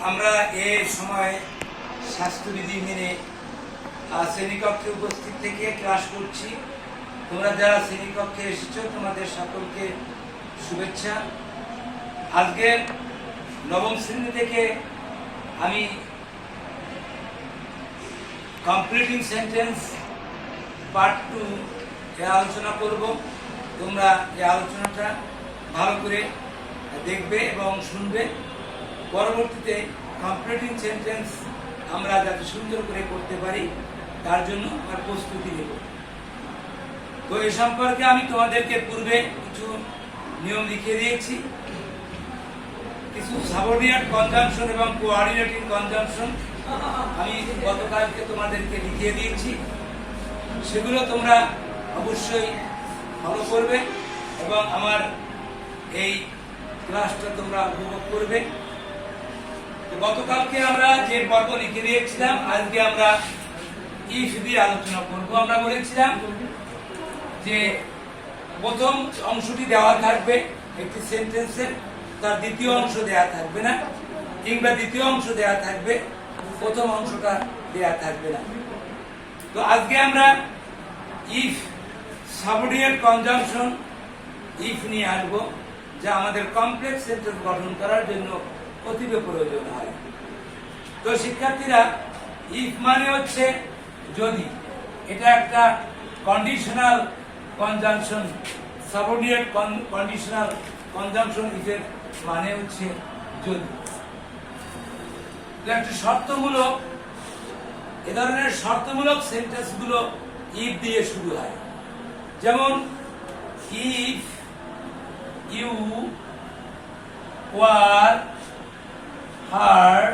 আমরা এই সময় স্বাস্থ্যবিধি মেনে শ্রেণীকক্ষে উপস্থিত থেকে ক্লাস করছি। তোমরা যারা শ্রেণীকক্ষে এসেছো তোমাদের সকলকে শুভেচ্ছা। আজকে নবম শ্রেণী থেকে আমি কমপ্লিটিং সেন্টেন্স পার্ট 2 এ আলোচনা করব। তোমরা এই আলোচনাটা ভালো করে দেখবে এবং শুনবে। পরবর্তীতে কমপ্লিটিং সেন্টেন্স আমরা যাতে সুন্দর করে করতে পারি তার জন্য আমার প্রস্তুতি নেব। তো এ সম্পর্কে আমি তোমাদেরকে পূর্বে কিছু নিয়ম লিখে দিয়েছি। কিছু সাবঅর্ডিনেট কনজাংশন এবং কোঅর্ডিনেটিং কনজাংশন আমি গতকালকে তোমাদেরকে লিখিয়ে দিয়েছি। সেগুলো তোমরা অবশ্যই ফলো করবে এবং আমার এই ক্লাসটা তোমরা উপভোগ করবে। গতকালকে আমরা যে পর্ব লিখে দিয়েছিলাম, আজকে আমরা ইফ দিয়ে আলোচনা করব। আমরা বলেছিলাম যে প্রথম অংশটি দেওয়া থাকবে একটি সেন্টেন্সের, তার দ্বিতীয় অংশ দেওয়া থাকবে না, কিংবা দ্বিতীয় অংশ দেওয়া থাকবে, প্রথম অংশটা দেওয়া থাকবে না। তো আজকে আমরা ইফ সাবঅর্ডিনেট কনজাংশন ইফ নিয়ে আসবো, যা আমাদের কমপ্লেক্স সেন্টেন্স গঠন করার জন্য অতীব প্রয়োজন হয়। তো শিক্ষার্থীরা, ইফ মানে হচ্ছে যদি, এটা একটা conditional conjunction. Subordinate conditional conjunction ইফের মানে হচ্ছে যদি। একটা শর্তমূলক, এ ধরনের শর্তমূলক সেন্টেন্স গুলো ইফ দিয়ে শুরু হয়। যেমন ইফ ইউ ওয়ার হার্ড,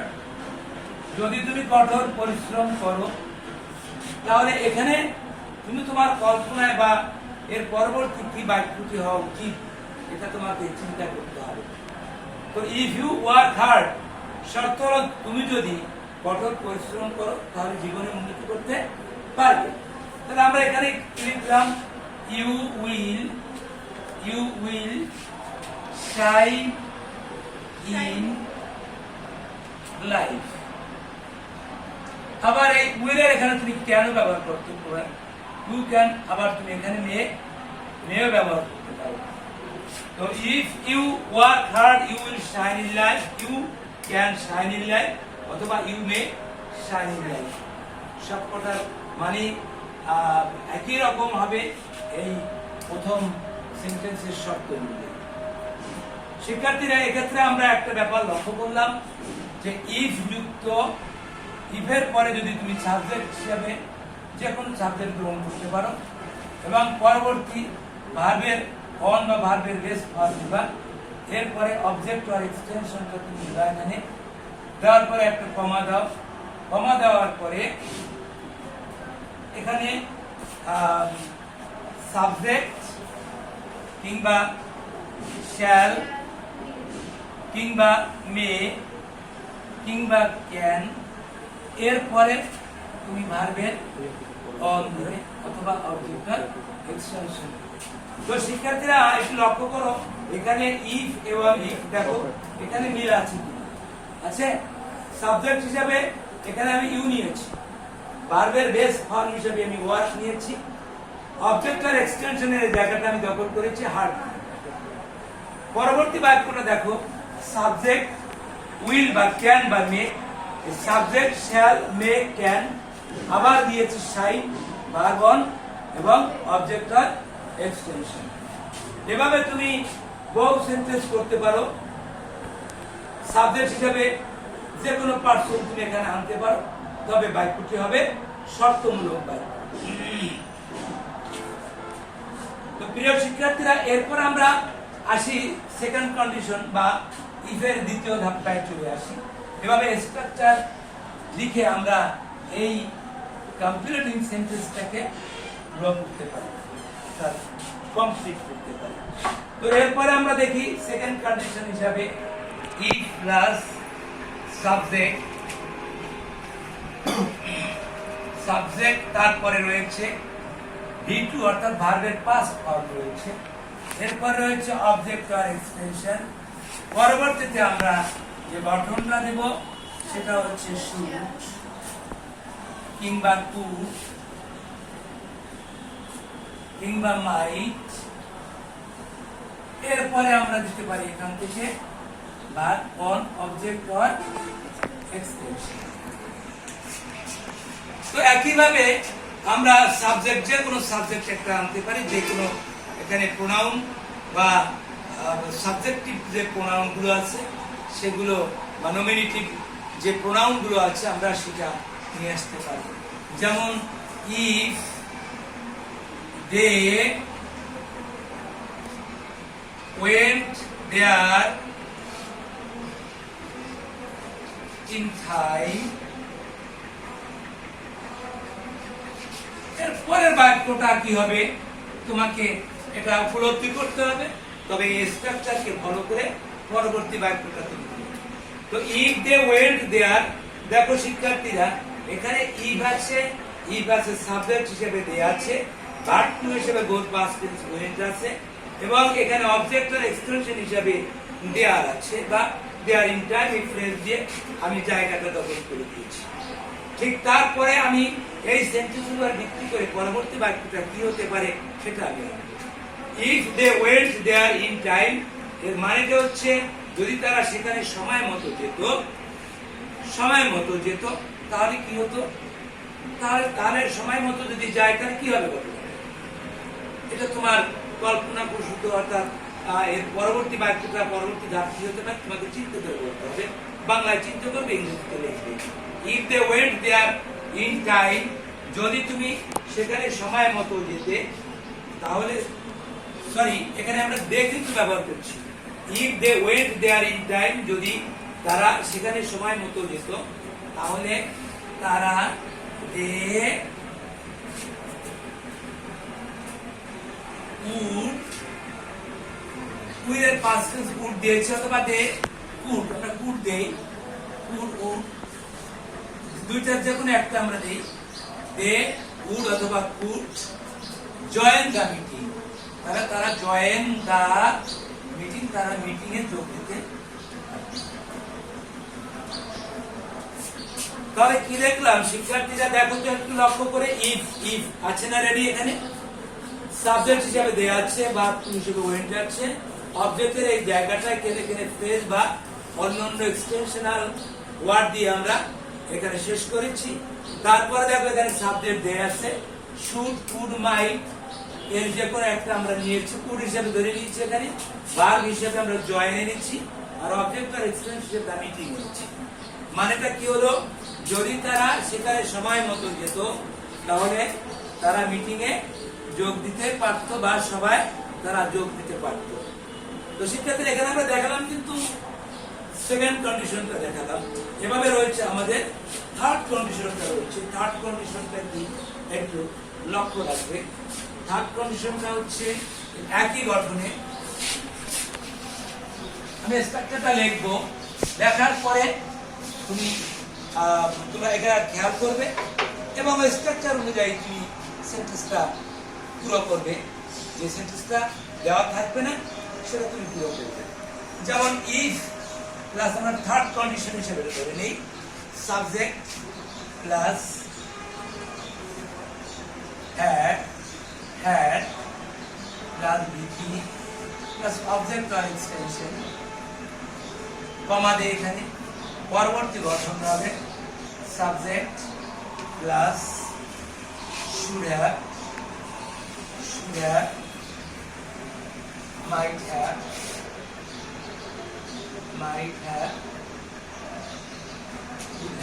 যদি তুমি কঠোর পরিশ্রম করো, তাহলে এখানে তুমি তোমার কল্পনায় বা এর পরবর্তী কি বাক্যটি হওয়া উচিত এটা তোমাকে চিন্তা করতে হবে। তো ইফ ইউ ওয়ার্ক হার্ড, শর্ত হলো তুমি যদি কঠোর পরিশ্রম করো তাহলে জীবনে উন্নতি করতে পারবে। তাহলে আমরা এখানে লিখলাম you will shine in life. আবার এই উইলের এখানে তুমি কেন ব্যবহার করতে পারো, ইউ ক্যান, আবার তুমি এখানে মেয়ে ব্যবহার করতে পারো। তো if you work hard you will shine in life, you can shine in life, অথবা you may shine in life. সবকটার মানে একই রকম হবে এই প্রথম সেন্টেন্সের শর্ত অনুযায়ী। শিক্ষার্থীরা, এক্ষেত্রে আমরা একটা ব্যাপার লক্ষ্য করলাম যে ইফ যুক্ত ইফের পরে যদি তুমি সাবজেক্ট হিসাবে যে কোনো সাবজেক্ট গ্রহণ করতে পারো এবং পরবর্তী ভার্বের অন বা ভার্বের বেস ফর্ম দিবা, এরপরে অবজেক্ট আর এক্সটেনশনটা তুমি এখানে দেওয়ার পরে একটা কমা দাও। কমা দেওয়ার পরে এখানে সাবজেক্ট কিংবা শ্যাল কিংবা মে কিংবা ক্যান, এরপরে তুমি ভার্বের অন ধরে অথবা অবজেক্টের এক্সটেনশন। তো শিক্ষার্থীরা একটু লক্ষ্য করো, এখানে ইফ এবং ইফ দেখো এখানে মিল আছে কি আছে। সাবজেক্ট হিসাবে এখানে আমি ইউ নিয়েছি, ভার্বের বেস ফর্ম হিসাবে আমি ওয়ার্ক নিয়েছি, অবজেক্টের এক্সটেনশনের জায়গাটা আমি দখল করেছি হার্ড। পরবর্তী বাক্যটা দেখো, সাবজেক্ট উইল বা ক্যান বা মে, সাবজেক্ট শ্যাল মে ক্যান, আবার দিয়েছি শাইন ভার্ব অন এবং অবজেক্টের এক্সটেনশন। এভাবে তুমি বহু সেন্টেন্স করতে পারো। সাবজেক্ট হিসেবে যে কোনো পার্সন তুমি এখানে আনতে পারো, তবে বাক্যটি হবে শর্তমূলক বাক্য। তো প্রিয় শিক্ষার্থীরা, এরপর আমরা আসি সেকেন্ড কন্ডিশন বা ইফের দ্বিতীয় ধাপটায় চলে আসি। এভাবে স্ট্রাকচার লিখে আমরা এই কমপ্লিটিং সেন্টেন্সটাকে গ্রহ করতে পারি, কমপ্লিট করতে পারি। তো এরপরে আমরা দেখি সেকেন্ড কন্ডিশন হিসাবে ইফ প্লাস সাবজেক্ট, সাবজেক্ট তারপরে রয়েছে V2 অর্থাৎ ভার্বের পাস্ট ফর্ম রয়েছে, এরপর রয়েছে অবজেক্ট আর এক্সটেনশন। পরবর্তীতে আমরা যে গঠনটা দেব সেটা হচ্ছে শুট কিংবা কুড কিংবা মাইট। এরপরে আমরা দিতে পারি এখান থেকে verb on object or extension. তো একইভাবে আমরা সাবজেক্ট, যে কোনো সাবজেক্ট একটা আনতে পারি, যে কোনো এখানে প্রোনাউন বা সাবজেক্টিভ যে প্রোনাউন গুলো আছে সেগুলো বা নমিনেটিভ যে প্রোনাউন গুলো আছে আমরা সেটা নিয়ে আসতে পারি। যেমন if they went there in time। এর পরের বাক্যটা কি হবে তোমাকে এটা উপলব্ধি করতে হবে, তবে এই স্ট্রাকচারকে ফলো করে পরবর্তী বাক্যটা তুমি করবে। তো ইফ দে ওয়েন্ট দেয়ার, দেখো শিক্ষার্থীরা এখানে ইফ আছে, ইফ আছে সাবজেক্ট হিসেবে দেয়া আছে, ভার্ব টু হিসেবে গোড পাস্ট টেন্স ওয়েন্ট আছে, এবং এখানে অবজেক্ট আর এক্সটেনশন হিসেবে দেয়ার আছে বা দেয়ার ইন টাইম এই ফ্রেজ দিয়ে আমি জায়গাটা দখল করে দিয়েছি। ঠিক তারপরে আমি এই সেন্টেন্সগুলো ভিত্তি করে পরবর্তী বাক্যটা কি হতে পারে সেটা আমি if they went there in time, এর মানেটা হচ্ছে যদি তারা সেখানে সময় মতো যেত তাহলে কি হতো, তাহলে সময় মতো যদি যায় তাহলে কি হবে বলো? এটা তোমার কল্পনা প্রসূত, অর্থাৎ এর পরবর্তী বাক্যটা পরবর্তী ধাপ কি হতে পারে তোমাকে চিন্তা করে বলতে হবে, বাংলায় চিন্তা করবে, ইংরেজিতে লিখবে। If they went there in time, যদি তুমি সেখানে সময় মতো যেতে, তাহলে সরি এখানে আমরা দে কিন্তু ব্যবহার করছি। If they went there in time, যদি তারা সেখানে সময় মতো যেত তাহলে তারা দে উড, উইলের পাস্ট টেন্স উড দিয়েছে, অথবা দে কুড, আমরা কুড দেই, কুড উড দুইটার যে কোনো একটা আমরা দেই, দে উড অথবা কুড জয়েন দা মিটিং, তারা জয়েন দা মিটিং, তারা মিটিং এ যোগ দিতে। তাহলে কি দেখলাম শিক্ষার্থীরা, দেখো তো একটু লক্ষ্য করে, ইফ ইফ আছে না রেডি, এখানে সাবজেক্ট হিসেবে দেয়া আছে বা হিসেবে ওয়েন্ট আছে, অবজেক্টের এই জায়গাটায় কেটে কেটে ফ্রেজ বা অন্যান্য এক্সটেনশনাল ওয়ার্ড দিয়ে আমরা এখানে শেষ করেছি। তারপরে দেখো এখানে সাবজেক্ট দেয়া আছে, শুড কুড মাইট, এর যে কোনো একটা আমরা নিয়েছি, কুড হিসেবে ধরে নিয়েছি, এখানে ভার্ব হিসেবে আমরা জয়েন এনেছি, আর অবজেক্ট আর এক্সটেনশন হিসেবে মিটিং এনেছি। মানেটা কি হলো, যদি তারা সেখানে সময় মতো যেত তাহলে তারা মিটিং এ যোগ দিতে পারতো বা সবাই তারা যোগ দিতে পারত। তো শিক্ষার্থীরা এখানে আমরা দেখালাম কিন্তু সেকেন্ড কন্ডিশনটা দেখালাম, এভাবে রয়েছে আমাদের থার্ড কন্ডিশনটা রয়েছে। থার্ড কন্ডিশনটা কি একটু লক্ষ্য রাখবে। থার্ড কন্ডিশনটা হচ্ছে একই গঠনে, আমি স্ট্রাকচারটা লিখবো, লেখার পরে তোমরা এটা খেয়াল করবে এবং স্ট্রাকচার অনুযায়ী তুমি সেন্টেন্সটা পুরো করবে। যে সেন্টেন্সটা দেওয়া থাকবে না সেটা তুমি পুরো করবে। যেমন ইফ প্লাস আমরা থার্ড কন্ডিশন হিসেবে ধরে নেই, সাবজেক্ট প্লাস হ্যাড প্লাস বিটি প্লাস অবজেক্ট আর এক্সটেনশন, কমা দিয়ে এখানে পরবর্তী গঠন হবে subject plus should have might have would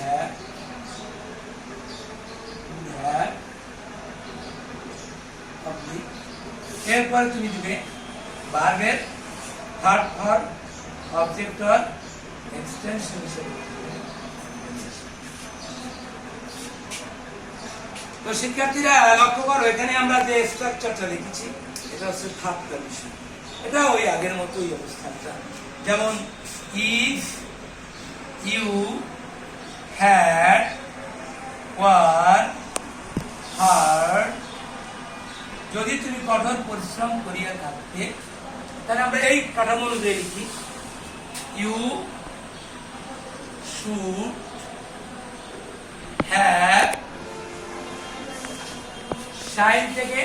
have public। এরপরে তুমি দিবে ভার্বের থার্ড ফর্ম অবজেক্ট আর এক্সটেনশন হিসেবে। তো শিক্ষার্থীরা লক্ষ্য করো, এখানে আমরা যে স্ট্রাকচারটা লিখেছি এটা হচ্ছে থার্ড কন্ডিশন, এটা ওই আগের মতোই অবস্থানটা। যেমন ইফ ইউ হ্যাড ওয়ার হার্ড, যদি তুমি কঠোর পরিশ্রম করিয়া থাকতে, তাহলে আমরা এই কাঠামো অনুযায়ী লিখি ইউ শুড হ্যাভ শাইন থেকে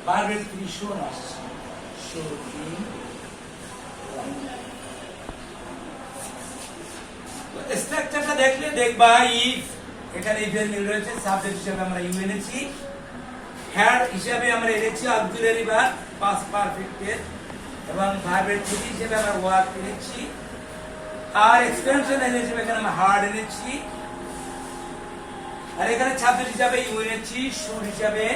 ভার্বের থ্রি শোন আসছে, স্ট্রাকচারটা দেখলে দেখবা ইফ এখানে ইফের মিল রয়েছে, সাবজেক্ট হিসেবে আমরা ইউ এনেছি, হ্যাড হিসেবে আমরা এনেছি অক্সিলারি ভার্ব পাস্ট পারফেক্টের, এবং ভার্বের থ্রি হিসেবে আমরা ওয়ার্ক এনেছি, আর এক্সটেনশন এনেছি এখানে আমরা হার্ড এনেছি, আর এখানে সাবজেক্ট হিসেবে ইউ এনেছি, শুড হিসেবে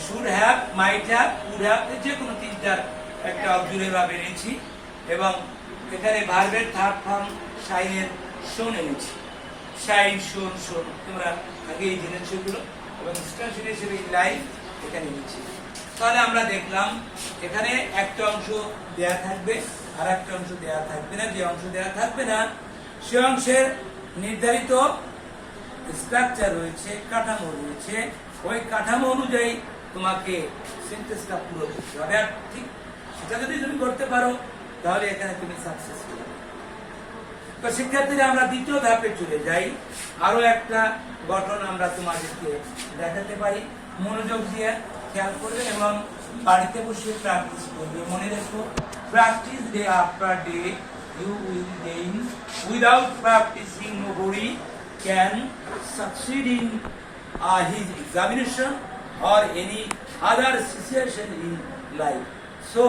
should have, might have, would have, যে কোনো তিনটার একটা অক্সিলারি ভার্ব এনেছি, এবং এখানে ভার্বের থার্ড ফর্ম শাইনের শোন এনেছি, শাইন শোন শোন তোমরা আগেই জেনেছো এগুলো, এবং এক্সটেনশন হিসেবে লাইফ এখানে এনেছি। তাহলে আমরা দেখলাম এখানে একটা অংশ দেয়া থাকবে আর একটা অংশ দেয়া থাকবে না, যে অংশ দেয়া থাকবে না সে অংশের নির্ধারিত স্ট্রাকচার রয়েছে, কাঠামো রয়েছে, ওই কাঠামো অনুযায়ী তোমাকে সেন্টেন্সটা পুরো করতে হবে, আর ঠিক সেটা যদি তুমি করতে পারো তাহলে এখানে তুমি সাকসেসফুল। তো শিক্ষার্থীরা আমরা দ্বিতীয় ধাপে চলে যাই, আরো একটা গঠন আমরা তোমাদেরকে দেখাতে পারি, মনোযোগ দিয়ে খেয়াল করবে এবং বাড়িতে বসে প্র্যাকটিস করবে। মনে রেখো, practice day after day you will gain. Without practicing nobody can succeed in his examination or any other situation in life. So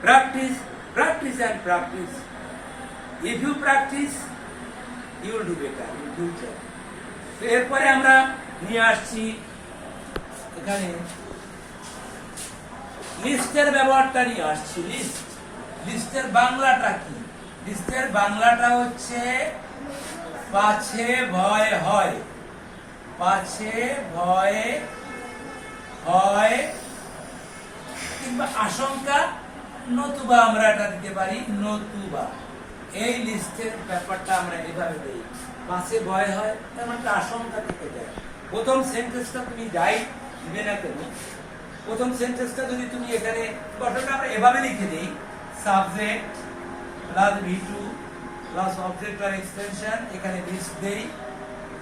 practice, practice and practice. If you practice, you will do better in future. So এরপরে আমরা নিয়ে আসছি এখানে লিস্টের ব্যবহারটা নিয়ে আসছি। লিস্টের বাংলাটা কি? লিস্টের বাংলাটা হচ্ছে পাছে ভয় হয়, পাছে ভয় হয় কিংবা আশঙ্কা, নতুবা আমরা এটা দিতে পারি নতুবা। এই লিস্টের ব্যাপারটা আমরা এভাবে দিই, পাছে ভয় হয় তার মানে আশঙ্কা থেকে যায়। প্রথম সেন্টেন্সটা তুমি যাই দিবে না কেন, প্রথম সেন্টেন্সটা যদি তুমি এখানে গঠনটা আমরা এভাবে লিখে দিই, subject plus V2 plus object আর এক্সটেনশন, এখানে লিস্ট দেই,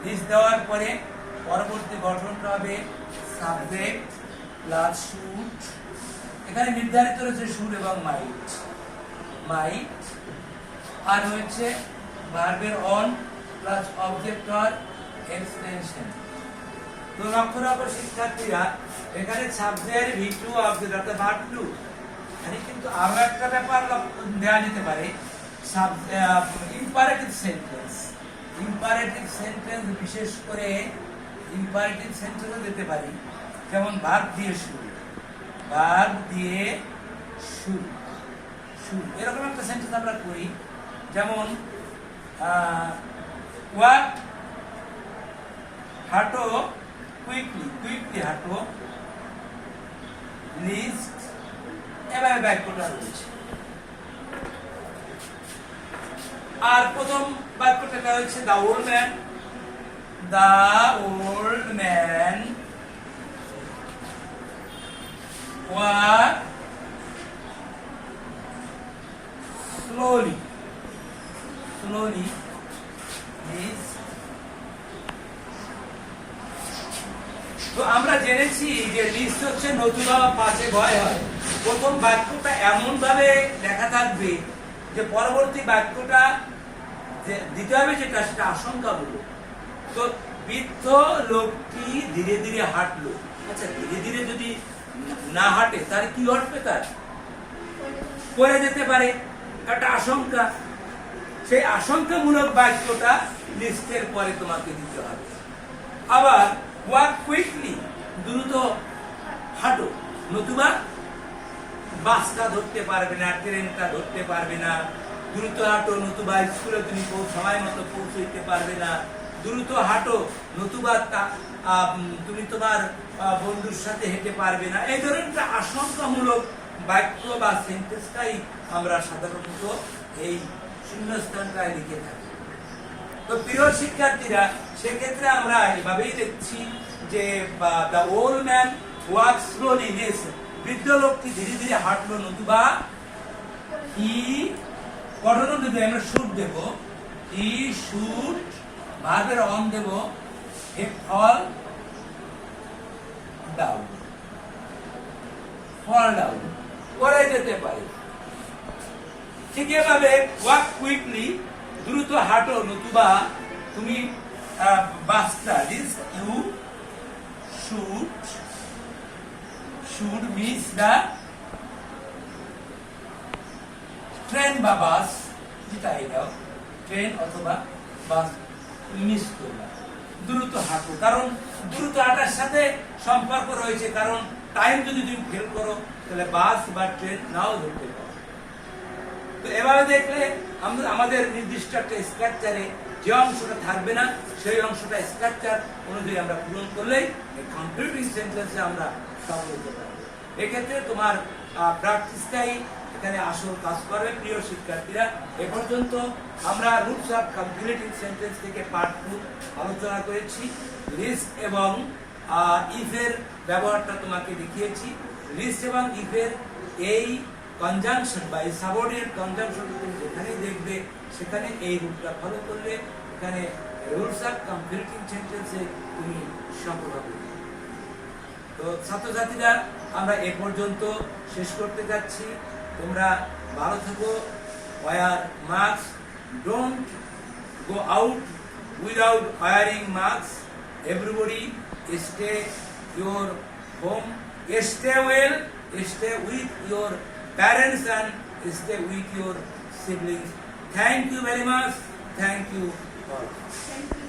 লিস্ট দেওয়ার পরে পরবর্তী গঠনটা হবে সাবজেক্ট প্লাস শুড, এখানে নির্ধারিত রয়েছে শুড এবং মাইট, মাইট, আর হচ্ছে ভার্বের অন প্লাস অবজেক্ট আর এক্সটেনশন। তো লক্ষ্য রাখো শিক্ষার্থীরা, এখানে সাবজেক্ট V2 অবজেক্ট অর্থাৎ ভার্ব টু, এখানে কিন্তু আরো একটা ব্যাপার দেওয়া যেতে পারে, ইম্পারেটিভ সেন্টেন্স। ইম্পারেটিভ সেন্টেন্স বিশেষ করে ইম্পারেটিভ সেন্টেন্সও দিতে পারি, যেমন ভার্ব দিয়ে শুরু, ভার্ব দিয়ে শুরু, শুরু এরকম একটা সেন্টেন্স আমরা করি, যেমন ওয়াক হাঁটো কুইকলি, কুইকলি হাঁটো, লিস্ট, এভাবে বাক্যটা রয়েছে। আর প্রথম বাক্যটা হচ্ছে the old man, the old man walk slowly, slowly, তো আমরা জেনেছি যে লিস্ট হচ্ছে নতুবা পাছে ভয় হয়। প্রথম বাক্যটা এমন ভাবে লেখা থাকবে যে পরবর্তী বাক্যটা যে দিতে হবে যেটা সেটা আশঙ্কামূলক। তো বৃদ্ধ লোকটি ধীরে ধীরে হাঁটলো, আচ্ছা ধীরে ধীরে যদি না হাঁটে তার কি ঘটবে, তার পড়ে যেতে পারে, একটা আশঙ্কা। সেই আশঙ্কামূলক বাক্যটা লিস্টের পরে তোমাকে দিতে হবে। আবার ওয়াক কুইকলি, দ্রুত হাঁটো, নতুবা বাসটা ধরতে পারবে না, ট্রেনটা ধরতে পারবে না, দ্রুত হাঁটো, নতুবা স্কুলে তুমি সময় মতো পৌঁছতে পারবে না, দ্রুত হাঁটো, নতুবা তুমি তোমার বন্ধুর সাথে হেঁটে পারবে না। এই ধরনের আশঙ্কামূলক বাক্য বা সেন্টেন্সটাই আমরা সাধারণত এই শূন্যস্থানটায় লিখে থাকি। তো প্রিয় শিক্ষার্থীরা, সেক্ষেত্রে আমরা এভাবেই দেখছি যে the old man walk slowly, বৃদ্ধ লোকটি ধীরে ধীরে হাঁটলো, নতুবা হি গঠন অনুযায়ী আমরা শুড দেব, হি শুড, ভার্বের অন দেব, he fall down, পড়ে যেতে পারে। ঠিক এভাবে ওয়াক কুইকলি, দ্রুত হাঁটো, নতুবা তুমি বাসটা you should miss the train বা বাস, যেটাই দাও, ট্রেন অথবা বাস মিস করবা। দ্রুত হাঁটো, কারণ দ্রুত হাঁটার সাথে সম্পর্ক রয়েছে, কারণ টাইম যদি তুমি ফেল করো তাহলে বাস বা ট্রেন নাও ধরতে পারো। তো এভাবে দেখলে আমরা আমাদের নির্দিষ্ট একটা স্ট্রাকচারে যে অংশটা থাকবে না সেই অংশটা স্ট্রাকচার অনুযায়ী আমরা পূরণ করলেই কমপ্লিটিং সেন্টেন্সে আমরা সফল হতে পারবো। এক্ষেত্রে তোমার প্র্যাকটিসটাই এখানে আসল কাজ করবে। প্রিয় শিক্ষার্থীরা, এ পর্যন্ত আমরা রুটস অফ কমপ্লিটিং সেন্টেন্স থেকে পার্ট 2 আলোচনা করেছি। লিস্ট এবং ইফের ব্যবহারটা তোমাকে দেখিয়েছি। লিস্ট এবং ইফের এই কনজাংশন বা এই সাবঅর্ডিনেট কনজাংশন তুমি যেখানেই দেখবে সেখানে এই রুলটা ফলো করলে এখানে রুলস অফ কমপ্লিটিং সেন্টেন্সে তুমি সফল হবে। তো ছাত্রছাত্রীরা, আমরা এ পর্যন্ত শেষ করতে যাচ্ছি। তোমরা ভালো থাকো। Wear mask, don't go out without wearing mask. Everybody stay your home, stay well, stay with your parents and stay with your siblings. Thank you very much. Thank you all. Thank you.